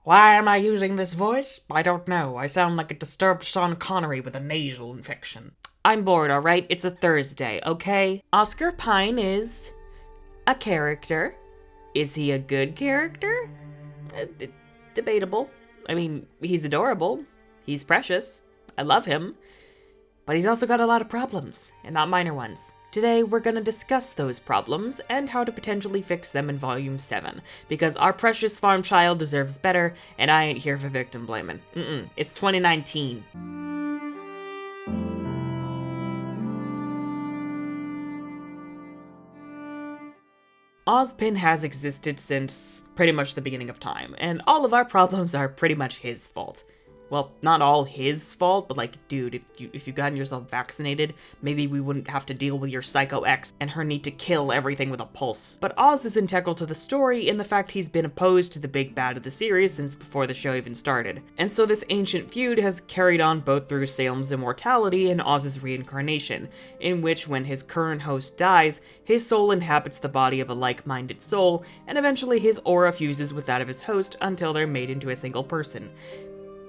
Why am I using this voice? I don't know. I sound like a disturbed Sean Connery with a nasal infection. I'm bored, alright? It's a Thursday, okay? Oscar Pine is a character. Is he a good character? Debatable. I mean, he's adorable. He's precious. I love him. But he's also got a lot of problems, and not minor ones. Today, we're gonna discuss those problems and how to potentially fix them in Volume 7, because our precious farm child deserves better, and I ain't here for victim blaming. It's 2019. Ozpin has existed since pretty much the beginning of time, and all of our problems are pretty much his fault. Well, not all his fault, but like, dude, if you gotten yourself vaccinated, maybe we wouldn't have to deal with your Psycho X and her need to kill everything with a pulse. But Oz is integral to the story in the fact he's been opposed to the big bad of the series since before the show even started. And so this ancient feud has carried on both through Salem's immortality and Oz's reincarnation, in which when his current host dies, his soul inhabits the body of a like-minded soul, and eventually his aura fuses with that of his host until they're made into a single person.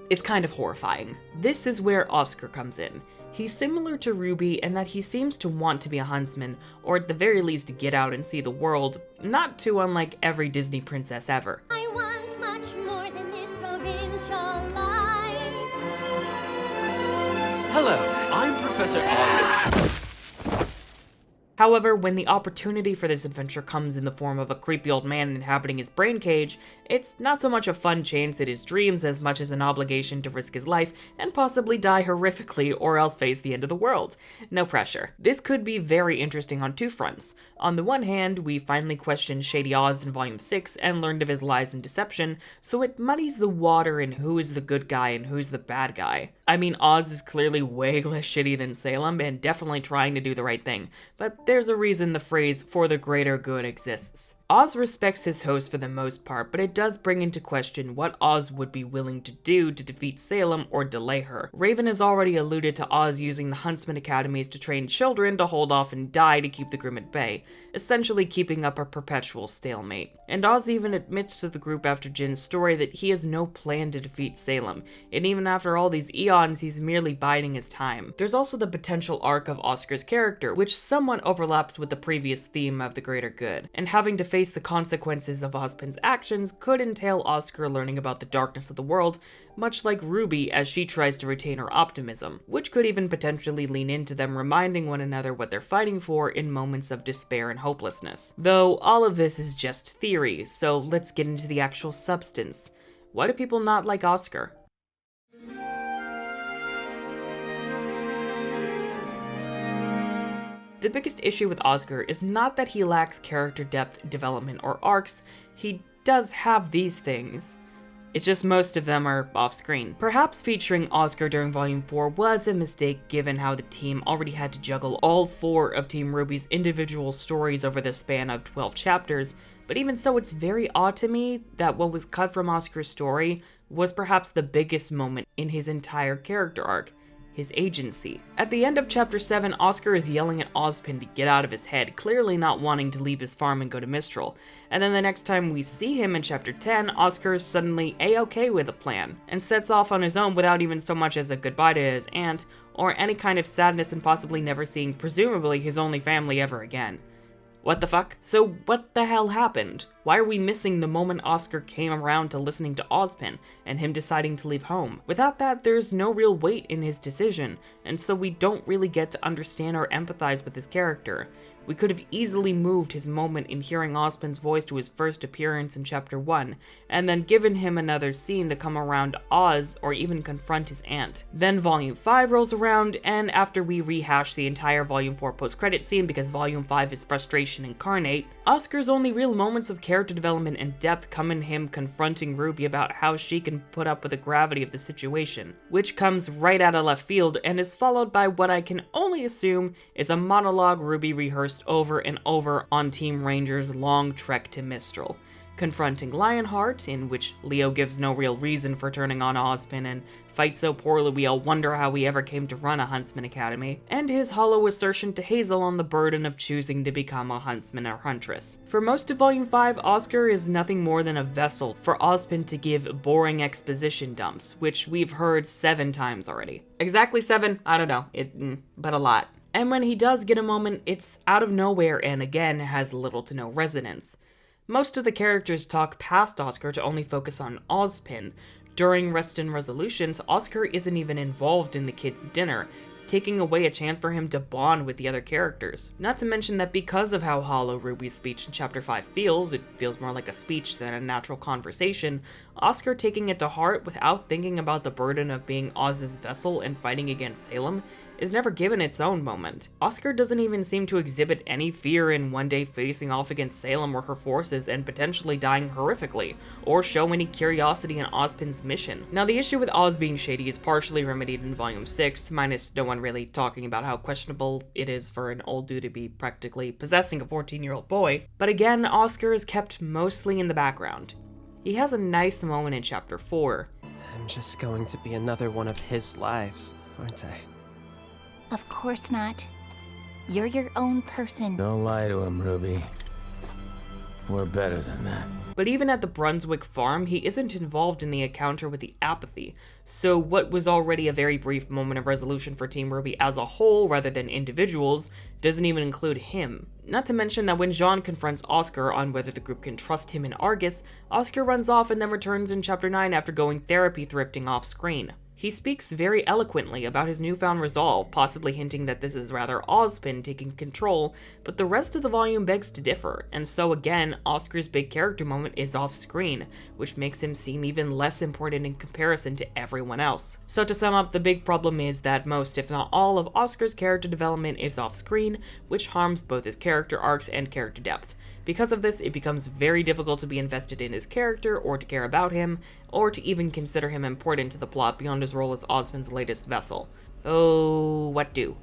It's kind of horrifying. This is where Oscar comes in. He's similar to RWBY in that he seems to want to be a huntsman, or at the very least get out and see the world, not too unlike every Disney princess ever. I want much more than this provincial life. Hello, I'm Professor Oscar. However, when the opportunity for this adventure comes in the form of a creepy old man inhabiting his brain cage, it's not so much a fun chance at his dreams as much as an obligation to risk his life and possibly die horrifically or else face the end of the world. No pressure. This could be very interesting on two fronts. On the one hand, we finally questioned Shady Oz in Volume 6 and learned of his lies and deception, so it muddies the water in who is the good guy and who's the bad guy. I mean, Oz is clearly way less shitty than Salem and definitely trying to do the right thing, but there's a reason the phrase "for the greater good" exists. Oz respects his host for the most part, but it does bring into question what Oz would be willing to do to defeat Salem or delay her. Raven has already alluded to Oz using the Huntsman Academies to train children to hold off and die to keep the Grimm at bay, essentially keeping up a perpetual stalemate. And Oz even admits to the group after Jin's story that he has no plan to defeat Salem, and even after all these eons, he's merely biding his time. There's also the potential arc of Oscar's character, which somewhat overlaps with the previous theme of the greater good, and having to face the consequences of Ozpin's actions could entail Oscar learning about the darkness of the world, much like RWBY as she tries to retain her optimism, which could even potentially lean into them reminding one another what they're fighting for in moments of despair and hopelessness. Though all of this is just theory, so let's get into the actual substance. Why do people not like Oscar? The biggest issue with Oscar is not that he lacks character depth, development, or arcs. He does have these things. It's just most of them are off-screen. Perhaps featuring Oscar during Volume 4 was a mistake given how the team already had to juggle all 4 of Team RWBY's individual stories over the span of 12 chapters, but even so, it's very odd to me that what was cut from Oscar's story was perhaps the biggest moment in his entire character arc. His agency. At the end of Chapter 7, Oscar is yelling at Ozpin to get out of his head, clearly not wanting to leave his farm and go to Mistral. And then the next time we see him in Chapter 10, Oscar is suddenly A-okay with the plan, and sets off on his own without even so much as a goodbye to his aunt, or any kind of sadness and possibly never seeing, presumably, his only family ever again. What the fuck? So what the hell happened? Why are we missing the moment Oscar came around to listening to Ozpin, and him deciding to leave home? Without that, there's no real weight in his decision, and so we don't really get to understand or empathize with his character. We could have easily moved his moment in hearing Ozpin's voice to his first appearance in Chapter 1, and then given him another scene to come around Oz or even confront his aunt. Then Volume 5 rolls around, and after we rehash the entire Volume 4 post-credit scene because Volume 5 is frustration incarnate, Oscar's only real moments of character development and depth come in him confronting RWBY about how she can put up with the gravity of the situation, which comes right out of left field and is followed by what I can only assume is a monologue RWBY rehearsed over and over on Team Ranger's long trek to Mistral. confronting Lionheart, in which Leo gives no real reason for turning on Ozpin and fights so poorly we all wonder how he ever came to run a Huntsman Academy, and his hollow assertion to Hazel on the burden of choosing to become a huntsman or huntress. For most of Volume 5, Oscar is nothing more than a vessel for Ozpin to give boring exposition dumps, which we've heard 7 times already. Exactly 7? I don't know, but a lot. And when he does get a moment, it's out of nowhere and again has little to no resonance. Most of the characters talk past Oscar to only focus on Ozpin. During Rest and Resolutions, Oscar isn't even involved in the kids' dinner, taking away a chance for him to bond with the other characters. Not to mention that because of how hollow Ruby's speech in Chapter 5 feels, it feels more like a speech than a natural conversation, Oscar taking it to heart without thinking about the burden of being Oz's vessel and fighting against Salem is never given its own moment. Oscar doesn't even seem to exhibit any fear in one day facing off against Salem or her forces and potentially dying horrifically, or show any curiosity in Ozpin's mission. Now, the issue with Oz being shady is partially remedied in Volume 6, minus no one really talking about how questionable it is for an old dude to be practically possessing a 14-year-old boy, but again, Oscar is kept mostly in the background. He has a nice moment in Chapter 4. I'm just going to be another one of his lives, aren't I? Of course not. You're your own person. Don't lie to him, Ruby. We're better than that. But even at the Brunswick farm, he isn't involved in the encounter with the apathy, so what was already a very brief moment of resolution for Team RWBY as a whole rather than individuals doesn't even include him. Not to mention that when Jean confronts Oscar on whether the group can trust him in Argus, Oscar runs off and then returns in Chapter 9 after going therapy thrifting off screen. He speaks very eloquently about his newfound resolve, possibly hinting that this is rather Ozpin taking control, but the rest of the volume begs to differ, and so again, Oscar's big character moment is off screen, which makes him seem even less important in comparison to everyone else. So to sum up, the big problem is that most, if not all, of Oscar's character development is off screen, which harms both his character arcs and character depth. Because of this, it becomes very difficult to be invested in his character, or to care about him, or to even consider him important to the plot beyond his role as Ozpin's latest vessel. So, what do?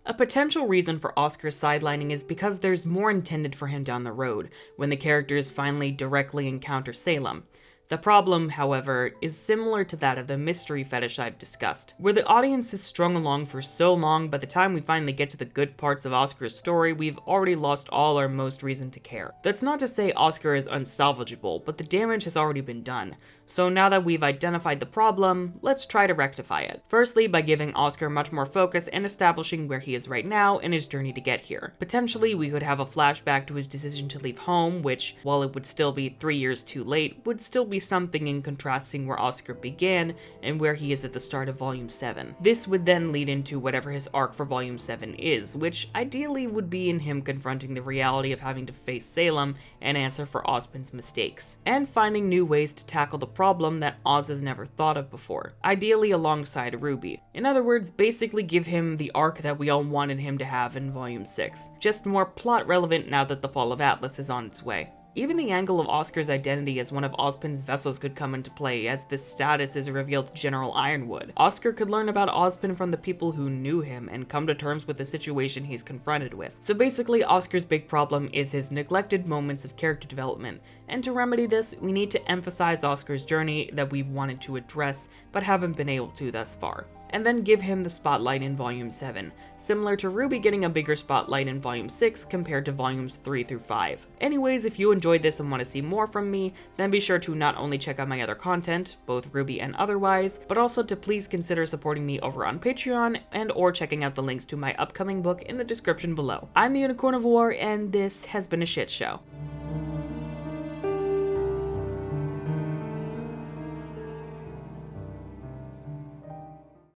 A potential reason for Oscar's sidelining is because there's more intended for him down the road, when the characters finally directly encounter Salem. The problem, however, is similar to that of the mystery fetish I've discussed, where the audience has strung along for so long by the time we finally get to the good parts of Oscar's story, we've already lost all or most reason to care. That's not to say Oscar is unsalvageable, but the damage has already been done. So now that we've identified the problem, let's try to rectify it. Firstly, by giving Oscar much more focus and establishing where he is right now and his journey to get here. Potentially, we could have a flashback to his decision to leave home, which, while it would still be 3 years too late, would still be something in contrasting where Oscar began and where he is at the start of Volume 7. This would then lead into whatever his arc for Volume 7 is, which ideally would be in him confronting the reality of having to face Salem and answer for Ozpin's mistakes, and finding new ways to tackle the problem that Oz has never thought of before, ideally alongside RWBY. In other words, basically give him the arc that we all wanted him to have in Volume 6, just more plot relevant now that the Fall of Atlas is on its way. Even the angle of Oscar's identity as one of Ozpin's vessels could come into play, as this status is revealed to General Ironwood. Oscar could learn about Ozpin from the people who knew him and come to terms with the situation he's confronted with. So basically, Oscar's big problem is his neglected moments of character development, and to remedy this, we need to emphasize Oscar's journey that we've wanted to address, but haven't been able to thus far, and then give him the spotlight in Volume 7, similar to RWBY getting a bigger spotlight in Volume 6 compared to Volumes 3 through 5. Anyways, if you enjoyed this and want to see more from me, then be sure to not only check out my other content, both RWBY and otherwise, but also to please consider supporting me over on Patreon and or checking out the links to my upcoming book in the description below. I'm the Unicorn of War, and this has been a shit show.